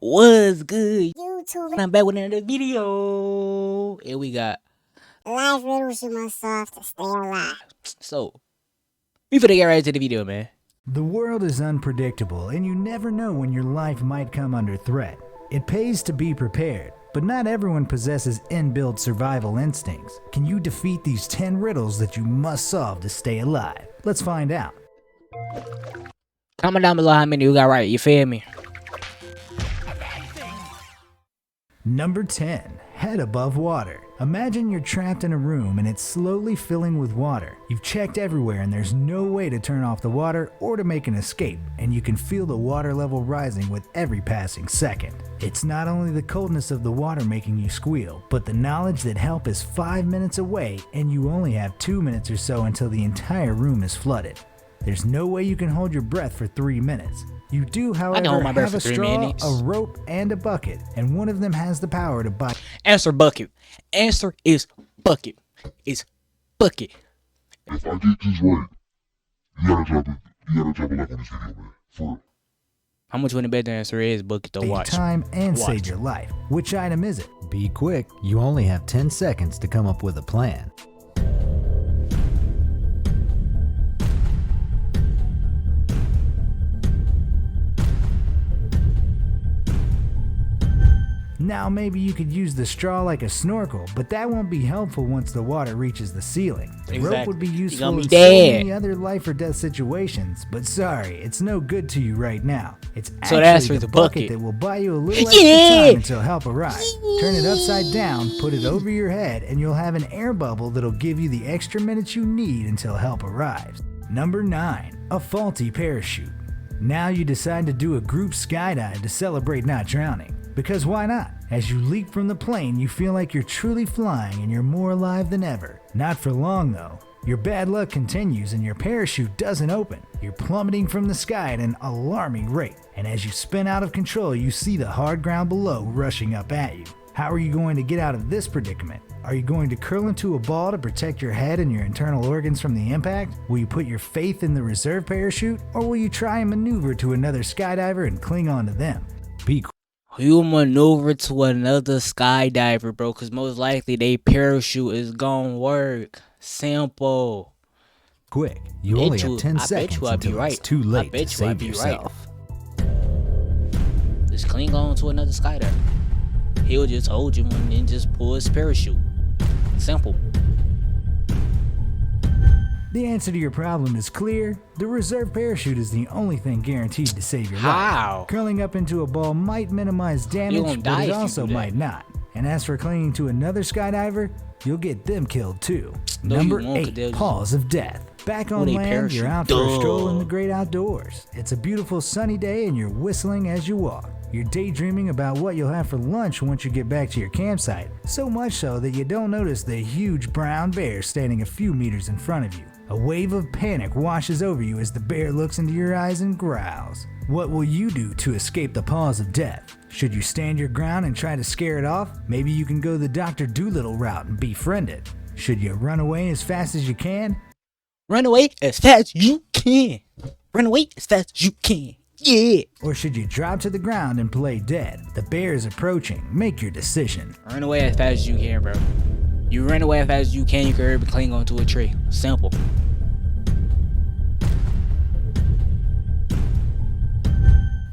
What's good? YouTube. I'm back with another video. And we got Life riddles you must solve to stay alive. so we finna get right into the video, man. The world is unpredictable and you never know when your life might come under threat. It pays to be prepared, but not everyone possesses inbuilt survival instincts. Can you defeat these 10 riddles that you must solve to stay alive? Let's find out. Comment down below how many you got right, you feel me? Number 10. Head above water. Imagine you're trapped in a room and it's slowly filling with water. You've checked everywhere and there's no way to turn off the water or to make an escape, and you can feel the water level rising with every passing second. It's not only the coldness of the water making you squeal, but the knowledge that help is 5 minutes away and you only have 2 minutes or so until the entire room is flooded. There's no way you can hold your breath for 3 minutes. You do, however, have a straw, a rope, and a bucket, and one of them has the power to buy. Answer bucket. Answer is bucket. It's bucket. If I get this right, you gotta drop a like on this video, man. For real. How much would the better answer is bucket to watch? Time and save your life. Which item is it? Be quick, you only have 10 seconds to come up with a plan. Now maybe you could use the straw like a snorkel, but that won't be helpful once the water reaches the ceiling. The rope would be useful in so many other life or death situations, but sorry, it's no good to you right now. It's actually the bucket that will buy you a little extra time until help arrives. Turn it upside down, put it over your head, and you'll have an air bubble that'll give you the extra minutes you need until help arrives. Number 9. A faulty parachute. Now you decide to do a group skydive to celebrate not drowning. Because why not? As you leap from the plane, you feel like you're truly flying and you're more alive than ever. Not for long though. Your bad luck continues and your parachute doesn't open. You're plummeting from the sky at an alarming rate. And as you spin out of control, you see the hard ground below rushing up at you. How are you going to get out of this predicament? Are you going to curl into a ball to protect your head and your internal organs from the impact? Will you put your faith in the reserve parachute? Or will you try and maneuver to another skydiver and cling on to them? Be You maneuver to another skydiver, bro, because most likely they parachute is gonna work. Simple. quick. You only have 10 seconds until it's too late to save yourself. Just cling on to another skydiver. He'll just hold you and then just pull his parachute. Simple. The answer to your problem is clear. The reserve parachute is the only thing guaranteed to save your life. Curling up into a ball might minimize damage, but it also might not. And as for clinging to another skydiver, you'll get them killed too. Number 8, Paws of Death. Back on land, you're out for a stroll in the great outdoors. It's a beautiful sunny day and you're whistling as you walk. You're daydreaming about what you'll have for lunch once you get back to your campsite, so much so that you don't notice the huge brown bear standing a few meters in front of you. A wave of panic washes over you as the bear looks into your eyes and growls. What will you do to escape the paws of death? Should you stand your ground and try to scare it off? Maybe you can go the Dr. Dolittle route and befriend it. Should you run away as fast as you can? Run away as fast as you can. Run away as fast as you can. Yeah. Or should you drop to the ground and play dead? The bear is approaching. Make your decision. Run away as fast as you can, bro. You run away as fast as you can, you can cling onto a tree. Simple.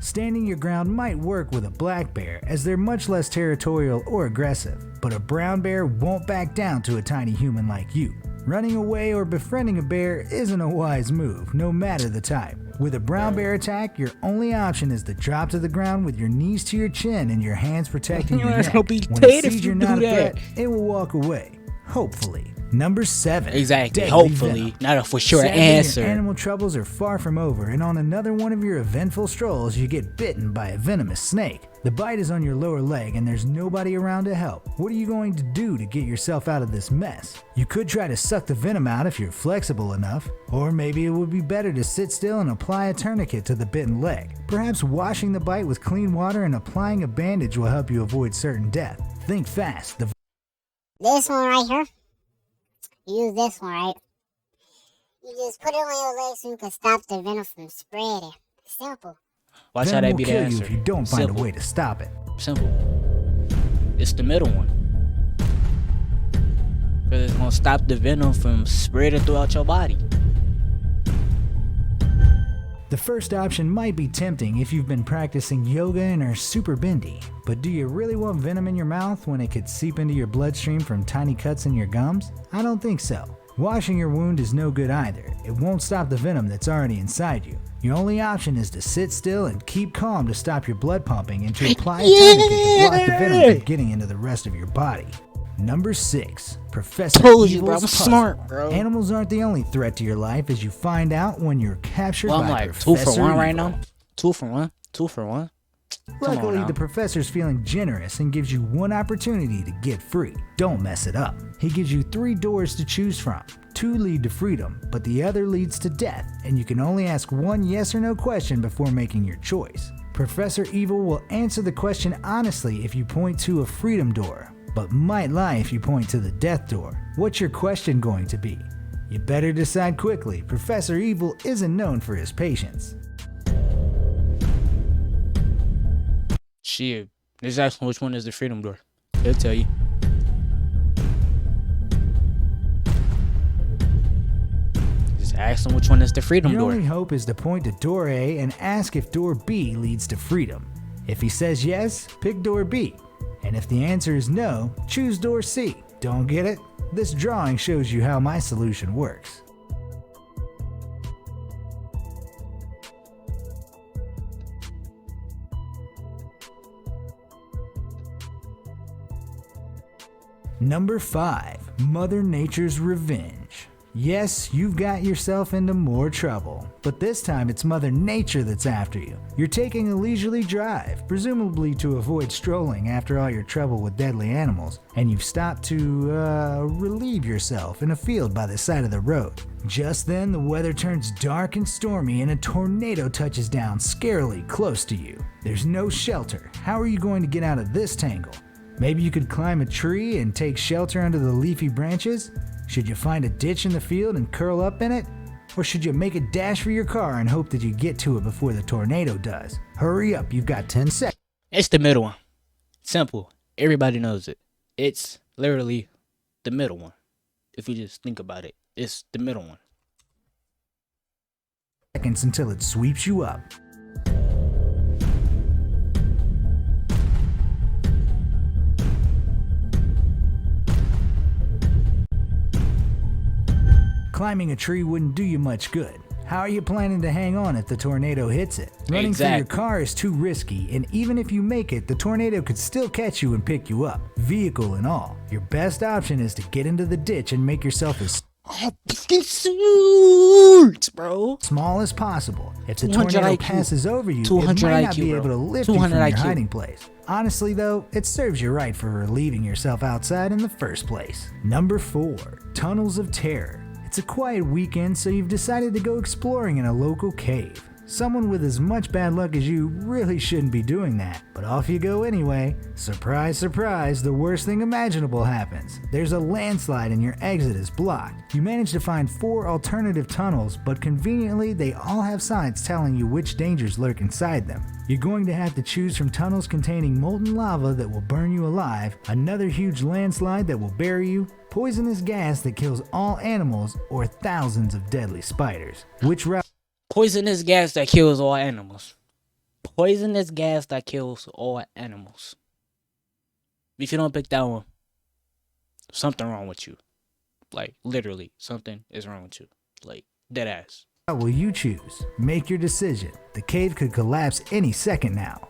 Standing your ground might work with a black bear, as they're much less territorial or aggressive, but a brown bear won't back down to a tiny human like you. Running away or befriending a bear isn't a wise move, no matter the type. With a brown bear attack, your only option is to drop to the ground with your knees to your chin and your hands protecting your neck. When it sees you're not a threat, it will walk away. Hopefully. Number 7. Exactly. Hopefully. Not a for sure answer. Your animal troubles are far from over, and on another one of your eventful strolls, you get bitten by a venomous snake. The bite is on your lower leg, and there's nobody around to help. What are you going to do to get yourself out of this mess? You could try to suck the venom out if you're flexible enough, or maybe it would be better to sit still and apply a tourniquet to the bitten leg. Perhaps washing the bite with clean water and applying a bandage will help you avoid certain death. Think fast. This one right here. Use this one, right? You just put it on your leg so you can stop the venom from spreading. Simple. Watch how that be the kill answer. You if you don't find a way to stop it. Simple. It's the middle one. Because it's going to stop the venom from spreading throughout your body. The first option might be tempting if you've been practicing yoga and are super bendy, but do you really want venom in your mouth when it could seep into your bloodstream from tiny cuts in your gums? I don't think so. Washing your wound is no good either. It won't stop the venom that's already inside you. Your only option is to sit still and keep calm to stop your blood pumping and to apply a tourniquet to block the venom from getting into the rest of your body. Number 6. Professor Told you, Evil's bro. I'm puzzle. smart, bro. Animals aren't the only threat to your life, as you find out when you're captured I'm by like Professor 2 for 1 Evil. right now. 2 for 1. 2 for 1. Luckily, the professor's feeling generous and gives you one opportunity to get free. Don't mess it up. He gives you 3 doors to choose from. 2 lead to freedom, but the other leads to death, and you can only ask one yes or no question before making your choice. Professor Evil will answer the question honestly if you point to a freedom door, but might lie if you point to the death door. What's your question going to be? You better decide quickly. Professor Evil isn't known for his patience. Shit. Just ask him which one is the freedom door. He'll tell you. Just ask him which one is the freedom Your door. only hope is to point to door A and ask if door B leads to freedom. If he says yes, pick door B. And if the answer is no, choose door C. Don't get it? This drawing shows you how my solution works. Number 5. Mother Nature's Revenge. Yes, you've got yourself into more trouble, but this time it's Mother Nature that's after you. You're taking a leisurely drive, presumably to avoid strolling after all your trouble with deadly animals, and you've stopped to, relieve yourself in a field by the side of the road. Just then, the weather turns dark and stormy and a tornado touches down scarily close to you. There's no shelter. How are you going to get out of this tangle? Maybe you could climb a tree and take shelter under the leafy branches? Should you find a ditch in the field and curl up in it? Or should you make a dash for your car and hope that you get to it before the tornado does? Hurry up, you've got 10 seconds. It's the middle one. Simple. Everybody knows it. It's literally the middle one. If you just think about it, it's the middle one. Seconds until it sweeps you up. Climbing a tree wouldn't do you much good. How are you planning to hang on if the tornado hits it? Running for your car is too risky, and even if you make it, the tornado could still catch you and pick you up, vehicle and all. Your best option is to get into the ditch and make yourself as small as possible. If the tornado passes over you, it might not be able to lift you from your hiding place. Honestly though, it serves you right for relieving yourself outside in the first place. Number 4. Tunnels of Terror. It's a quiet weekend, so you've decided to go exploring in a local cave. Someone with as much bad luck as you really shouldn't be doing that, but off you go anyway. Surprise, surprise, the worst thing imaginable happens. There's a landslide and your exit is blocked. You manage to find 4 alternative tunnels, but conveniently they all have signs telling you which dangers lurk inside them. You're going to have to choose from tunnels containing molten lava that will burn you alive, another huge landslide that will bury you, poisonous gas that kills all animals, or thousands of deadly spiders. Which route? Poisonous gas that kills all animals. Poisonous gas that kills all animals. If you don't pick that one, something wrong with you. Like, literally, something is wrong with you. Like, dead ass. What will you choose? Make your decision. The cave could collapse any second now.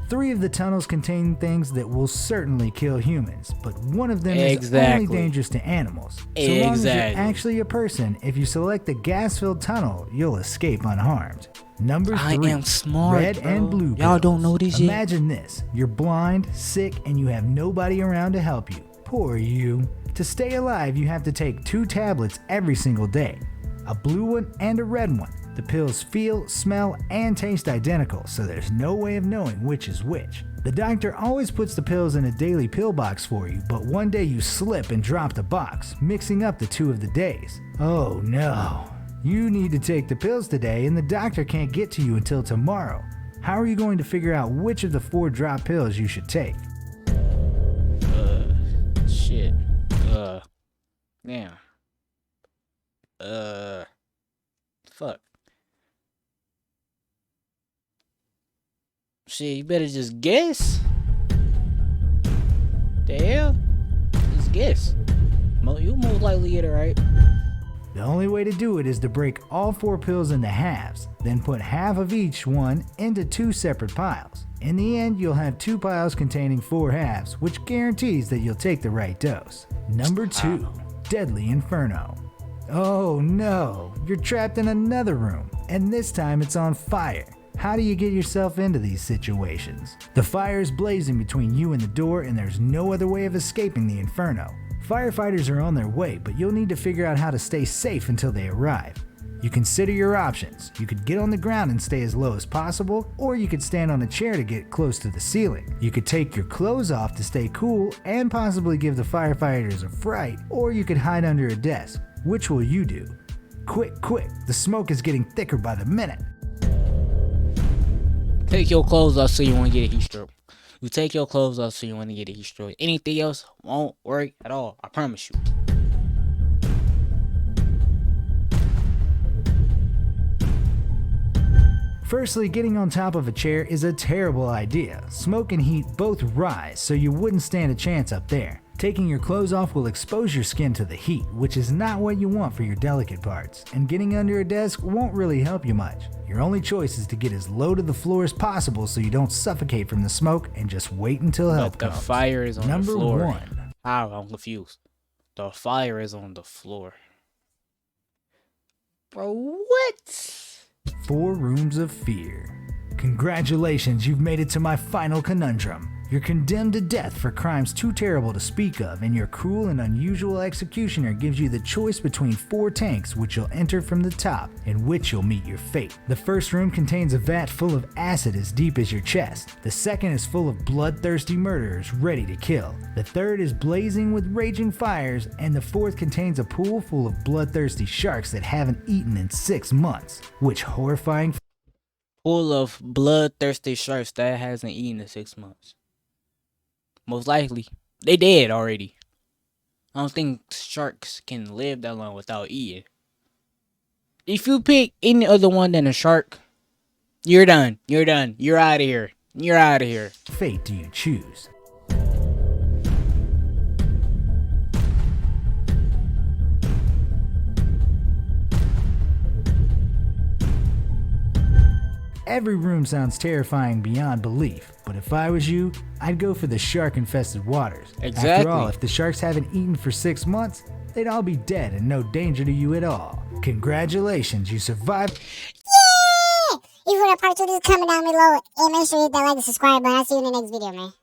Three of the tunnels contain things that will certainly kill humans, but one of them is only dangerous to animals. So long as you're actually a person, if you select the gas-filled tunnel, you'll escape unharmed. Number 3, I am smart, red bro. and blue pills. Y'all don't know this yet? Imagine this. You're blind, sick, and you have nobody around to help you. Poor you. To stay alive, you have to take 2 tablets every single day. A blue one and a red one. The pills feel, smell, and taste identical, so there's no way of knowing which is which. The doctor always puts the pills in a daily pill box for you, but one day you slip and drop the box, mixing up the 2 of the days. Oh no. You need to take the pills today and the doctor can't get to you until tomorrow. How are you going to figure out which of the 4 drop pills you should take? Shit. Damn. Fuck. Shit, you better just guess. The hell? Just guess. You most likely get it right. The only way to do it is to break all 4 pills into halves, then put half of each one into 2 separate piles. In the end, you'll have 2 piles containing 4 halves, which guarantees that you'll take the right dose. Number 2, Deadly Inferno. Oh no, you're trapped in another room, and this time it's on fire. How do you get yourself into these situations? The fire is blazing between you and the door, and there's no other way of escaping the Inferno. Firefighters are on their way, but you'll need to figure out how to stay safe until they arrive. You consider your options. You could get on the ground and stay as low as possible, or you could stand on a chair to get close to the ceiling. You could take your clothes off to stay cool and possibly give the firefighters a fright, or you could hide under a desk. Which will you do? Quick, the smoke is getting thicker by the minute. Take your clothes off so you want to get a heat stroke. You take your clothes off so you want to get a heat stroke. Anything else won't work at all. I promise you. Firstly, getting on top of a chair is a terrible idea. Smoke and heat both rise, so you wouldn't stand a chance up there. Taking your clothes off will expose your skin to the heat, which is not what you want for your delicate parts, and getting under a desk won't really help you much. Your only choice is to get as low to the floor as possible so you don't suffocate from the smoke and just wait until help comes. The fire is on the floor. Number 1. I'm confused. The fire is on the floor. Bro, what? 4 Rooms of Fear. Congratulations, you've made it to my final conundrum. You're condemned to death for crimes too terrible to speak of, and your cruel and unusual executioner gives you the choice between 4 tanks which you'll enter from the top, in which you'll meet your fate. The first room contains a vat full of acid as deep as your chest. The second is full of bloodthirsty murderers ready to kill. The third is blazing with raging fires, and the fourth contains a pool full of bloodthirsty sharks that haven't eaten in 6 months. Which horrifying pool of bloodthirsty sharks that hasn't eaten in 6 months? Most likely, they dead already. I don't think sharks can live that long without eating. If you pick any other one than a shark, you're done. You're done. You're out of here. You're out of here. fate do you choose? Every room sounds terrifying beyond belief, but if I was you, I'd go for the shark-infested waters. Exactly. After all, if the sharks haven't eaten for 6 months, they'd all be dead and no danger to you at all. Congratulations, you survived. Yeah! If you want a part 2, this is coming down below. And make sure you hit that like and subscribe button. I'll see you in the next video, man.